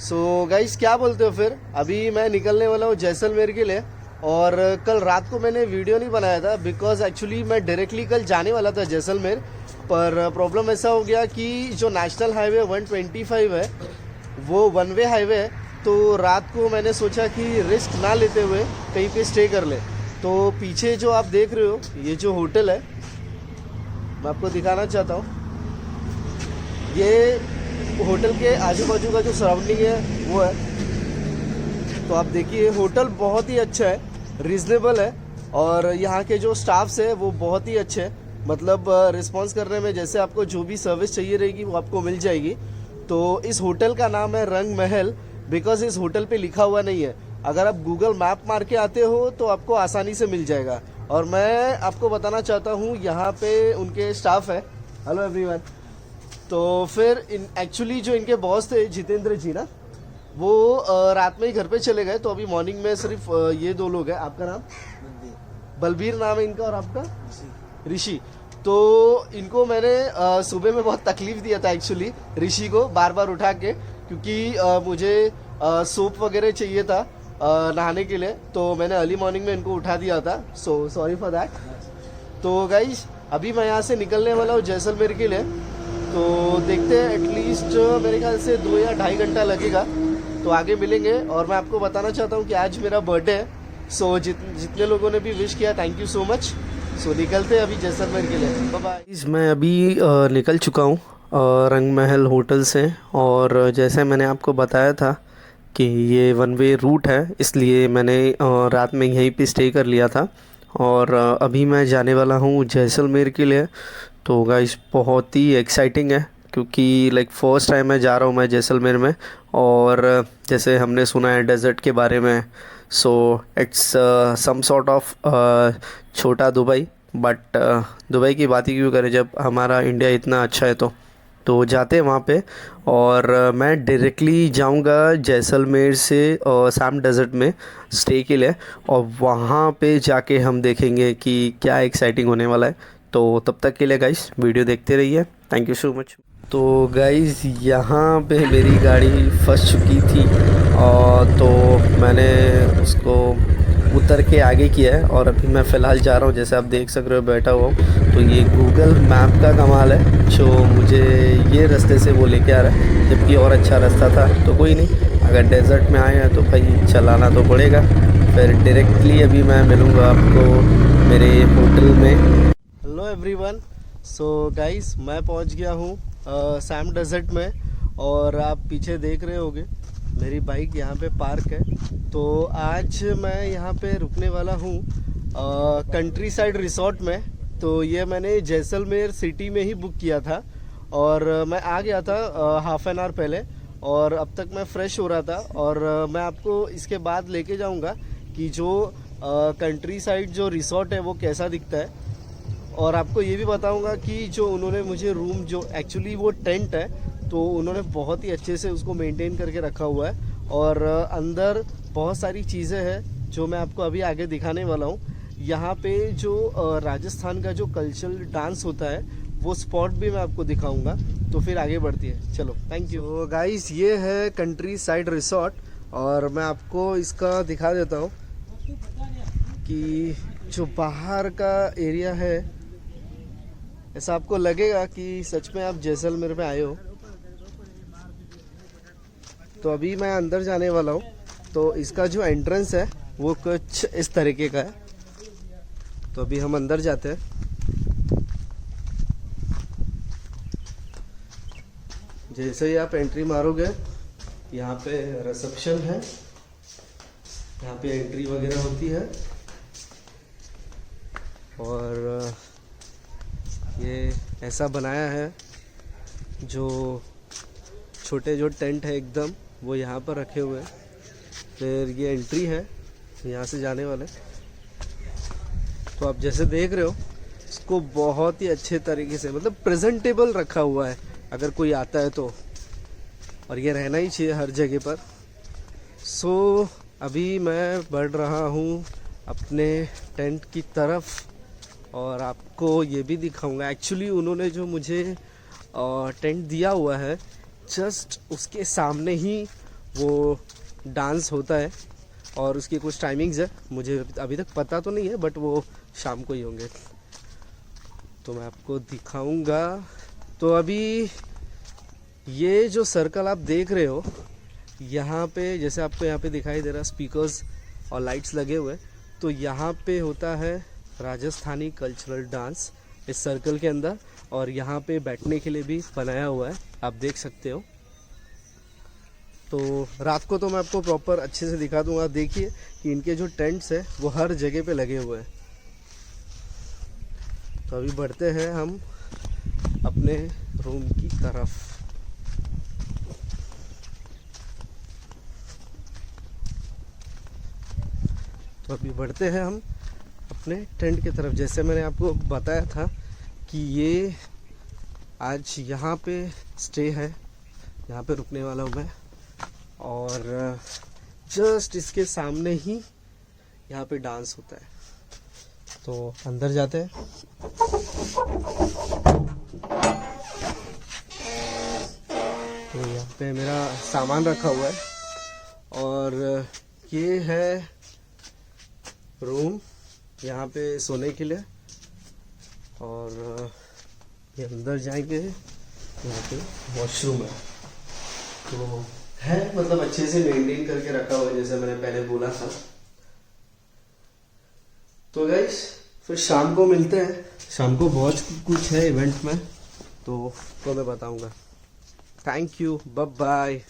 So guys क्या बोलते हो फिर। अभी मैं निकलने वाला हूँ जैसलमेर के लिए। और कल रात को मैंने वीडियो नहीं बनाया था बिकॉज एक्चुअली मैं डायरेक्टली कल जाने वाला था जैसलमेर। पर प्रॉब्लम ऐसा हो गया कि जो नेशनल हाईवे 125 है वो वन वे हाईवे है। तो रात को मैंने सोचा कि रिस्क ना लेते हुए कहीं पे स्टे कर ले। तो पीछे जो आप देख रहे हो ये जो होटल है मैं आपको दिखाना चाहता हूँ। ये होटल के आजू बाजू का जो सराउंडिंग है वो है। तो आप देखिए होटल बहुत ही अच्छा है, रीजनेबल है। और यहाँ के जो स्टाफ्स है वो बहुत ही अच्छे हैं, मतलब रिस्पॉन्स करने में जैसे आपको जो भी सर्विस चाहिए रहेगी वो आपको मिल जाएगी। तो इस होटल का नाम है रंग महल बिकॉज इस होटल पे लिखा हुआ नहीं है। अगर आप गूगल मैप मार के आते हो तो आपको आसानी से मिल जाएगा। और मैं आपको बताना चाहता हूँ यहाँ पे उनके स्टाफ है। Hello everyone. तो फिर एक्चुअली जो इनके बॉस थे जितेंद्र जी ना, वो रात में ही घर पे चले गए। तो अभी मॉर्निंग में सिर्फ ये दो लोग हैं। आपका नाम? बलबीर नाम है इनका। और आपका? ऋषि। तो इनको मैंने सुबह में बहुत तकलीफ दिया था एक्चुअली, ऋषि को बार बार उठा के, क्योंकि मुझे सोप वगैरह चाहिए था नहाने के लिए। तो मैंने अर्ली मॉर्निंग में इनको उठा दिया था। So sorry for that. तो गाइज अभी मैं यहाँ से निकलने वाला हूँ जैसलमेर के लिए। तो देखते हैं, एटलीस्ट मेरे ख्याल से 2 या 2.5 घंटा लगेगा। तो आगे मिलेंगे। और मैं आपको बताना चाहता हूँ कि आज मेरा बर्थडे है। सो जितने लोगों ने भी विश किया thank you so much. So निकलते हैं अभी जैसलमेर के लिए। Bye bye. मैं अभी निकल चुका हूँ रंग महल होटल से। और जैसे मैंने आपको बताया था कि ये वन वे रूट है, इसलिए मैंने रात में यहीं पे स्टे कर लिया था। और अभी मैं जाने वाला हूँ जैसलमेर के लिए। तो गाइस बहुत ही एक्साइटिंग है क्योंकि लाइक फर्स्ट टाइम मैं जा रहा हूँ मैं जैसलमेर में। और जैसे हमने सुना है डेजर्ट के बारे में, so it's some sort of छोटा दुबई। बट दुबई की बात ही क्यों करें जब हमारा इंडिया इतना अच्छा है। तो जाते हैं वहाँ पे। और मैं डायरेक्टली जाऊँगा जैसलमेर से सैम डेजर्ट में स्टे के लिए। और वहाँ पे जाके हम देखेंगे कि क्या एक्साइटिंग होने वाला है। तो तब तक के लिए गाइस वीडियो देखते रहिए। Thank you so much. तो गाइस यहाँ पे मेरी गाड़ी फंस चुकी थी और तो मैंने उसको उतर के आगे किया है। और अभी मैं फ़िलहाल जा रहा हूँ, जैसे आप देख सक रहे हो बैठा हुआ हूँ। तो ये गूगल मैप का कमाल है जो मुझे ये रास्ते से वो लेके आ रहा है, जबकि और अच्छा रास्ता था। तो कोई नहीं, अगर डेजर्ट में आए हैं तो भाई चलाना तो पड़ेगा। फिर डायरेक्टली अभी मैं मिलूँगा आपको मेरे होटल में। Hello everyone. सो गाइस मैं पहुंच गया हूं सैम डेजर्ट में। और आप पीछे देख रहे होगे मेरी बाइक यहाँ पे पार्क है। तो आज मैं यहाँ पे रुकने वाला हूँ कंट्री साइड रिसोर्ट में। तो ये मैंने जैसलमेर सिटी में ही बुक किया था। और मैं आ गया था हाफ एन आवर पहले। और अब तक मैं फ्रेश हो रहा था। और मैं आपको इसके बाद लेके जाऊँगा कि जो कंट्री साइड जो रिसोर्ट है वो कैसा दिखता है। और आपको ये भी बताऊंगा कि जो उन्होंने मुझे रूम, जो एक्चुअली वो टेंट है, तो उन्होंने बहुत ही अच्छे से उसको मेंटेन करके रखा हुआ है। और अंदर बहुत सारी चीज़ें हैं जो मैं आपको अभी आगे दिखाने वाला हूँ। यहाँ पे जो राजस्थान का जो कल्चरल डांस होता है वो स्पॉट भी मैं आपको दिखाऊंगा। तो फिर आगे बढ़ती है, चलो थैंक यू। तो गाइस ये है कंट्री साइड रिसोर्ट। और मैं आपको इसका दिखा देता हूँ कि जो बाहर का एरिया है, ऐसा आपको लगेगा कि सच में आप जैसलमेर में आए हो। तो अभी मैं अंदर जाने वाला हूँ। तो इसका जो एंट्रेंस है वो कुछ इस तरीके का है। तो अभी हम अंदर जाते हैं। जैसे ही आप एंट्री मारोगे यहाँ पे रिसेप्शन है, यहाँ पे एंट्री वगैरह होती है। और ये ऐसा बनाया है, जो छोटे जो टेंट है एकदम वो यहाँ पर रखे हुए हैं। फिर ये एंट्री है, यहाँ से जाने वाले। तो आप जैसे देख रहे हो इसको बहुत ही अच्छे तरीके से, मतलब प्रेजेंटेबल रखा हुआ है अगर कोई आता है तो। और ये रहना ही चाहिए हर जगह पर। सो अभी मैं बढ़ रहा हूँ अपने टेंट की तरफ और आपको ये भी दिखाऊंगा। एक्चुअली उन्होंने जो मुझे टेंट दिया हुआ है जस्ट उसके सामने ही वो डांस होता है और उसकी कुछ टाइमिंग्स है, मुझे अभी तक पता तो नहीं है, बट वो शाम को ही होंगे, तो मैं आपको दिखाऊंगा। तो अभी ये जो सर्कल आप देख रहे हो, यहाँ पे जैसे आपको यहाँ पे दिखाई दे रहा है स्पीकर्स और लाइट्स लगे हुए, तो यहाँ पे होता है राजस्थानी कल्चरल डांस इस सर्कल के अंदर, और यहाँ पे बैठने के लिए भी बनाया हुआ है, आप देख सकते हो। तो रात को तो मैं आपको प्रॉपर अच्छे से दिखा दूंगा। देखिए कि इनके जो टेंट्स है वो हर जगह पे लगे हुए हैं। तो अभी बढ़ते हैं हम अपने रूम की तरफ। तो अभी बढ़ते हैं हम अपने टेंट की तरफ। जैसे मैंने आपको बताया था कि ये आज यहाँ पे स्टे है, यहाँ पे रुकने वाला हूँ मैं, और जस्ट इसके सामने ही यहाँ पे डांस होता है। तो अंदर जाते हैं। तो यहाँ पे मेरा सामान रखा हुआ है और ये है रूम यहाँ पे सोने के लिए, और ये अंदर जाएंगे, यहाँ पे वॉशरूम है। तो है मतलब अच्छे से मेंटेन करके रखा हुआ है, जैसे मैंने पहले बोला था। तो गाइस फिर शाम को मिलते हैं। शाम को बहुत कुछ है इवेंट में, तो मैं बताऊंगा। Thank you, bye bye.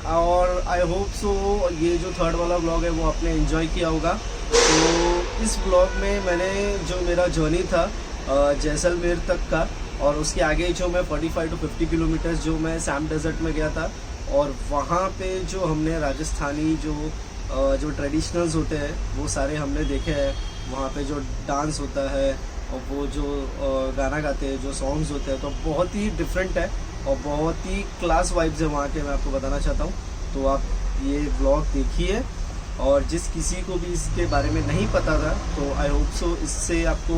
और आई होप सो ये जो थर्ड वाला ब्लॉग है वो आपने एंजॉय किया होगा। तो इस ब्लॉग में मैंने जो मेरा जर्नी था जैसलमेर तक का, और उसके आगे जो मैं 45 to 50 किलोमीटर्स जो मैं सैम डेजर्ट में गया था, और वहाँ पे जो हमने राजस्थानी जो ट्रेडिशनल्स होते हैं वो सारे हमने देखे हैं। वहाँ पे जो डांस होता है और वो जो गाना गाते हैं, जो सॉन्ग्स होते हैं, तो बहुत ही डिफरेंट है और बहुत ही क्लास वाइब्स है वहाँ के, मैं आपको बताना चाहता हूँ। तो आप ये व्लॉग देखिए, और जिस किसी को भी इसके बारे में नहीं पता था तो आई होप सो इससे आपको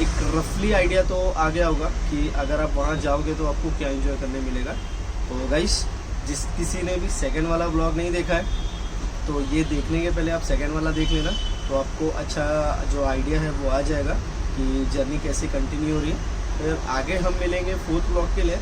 एक रफली आइडिया तो आ गया होगा कि अगर आप वहाँ जाओगे तो आपको क्या एंजॉय करने मिलेगा। तो गाइस, जिस किसी ने भी सेकंड वाला व्लॉग नहीं देखा है तो ये देखने के पहले आप सेकंड वाला देख लेना, तो आपको अच्छा जो आइडिया है वो आ जाएगा कि जर्नी कैसे कंटिन्यू हो रही है। फिर आगे हम मिलेंगे फोर्थ व्लॉग के लिए,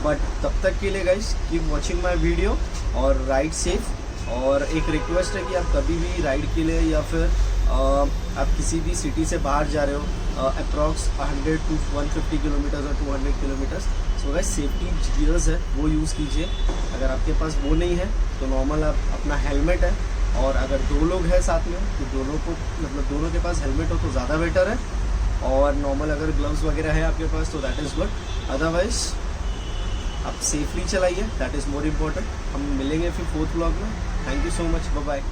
बट तब तक के लिए guys keep watching my video और राइड सेफ। और एक रिक्वेस्ट है कि आप कभी भी राइड के लिए या फिर आप किसी भी सिटी से बाहर जा रहे हो अप्रॉक्स 100 to 150 किलोमीटर्स और 200 kilometres, so guys safety gears है वो यूज़ कीजिए। अगर आपके पास वो नहीं है तो नॉर्मल आप अपना हेलमेट है, और अगर 2 लोग हैं साथ में तो दोनों को मतलब दोनों के पास हेलमेट हो तो ज़्यादा बेटर है। और नॉर्मल अगर ग्लव्स वगैरह है आपके पास तो दैट इज़ गुड, अदरवाइज आप सेफली चलाइए, दैट इज़ मोर इम्पोर्टेंट। हम मिलेंगे फिर फोर्थ व्लॉग में। Thank you so much, bye bye.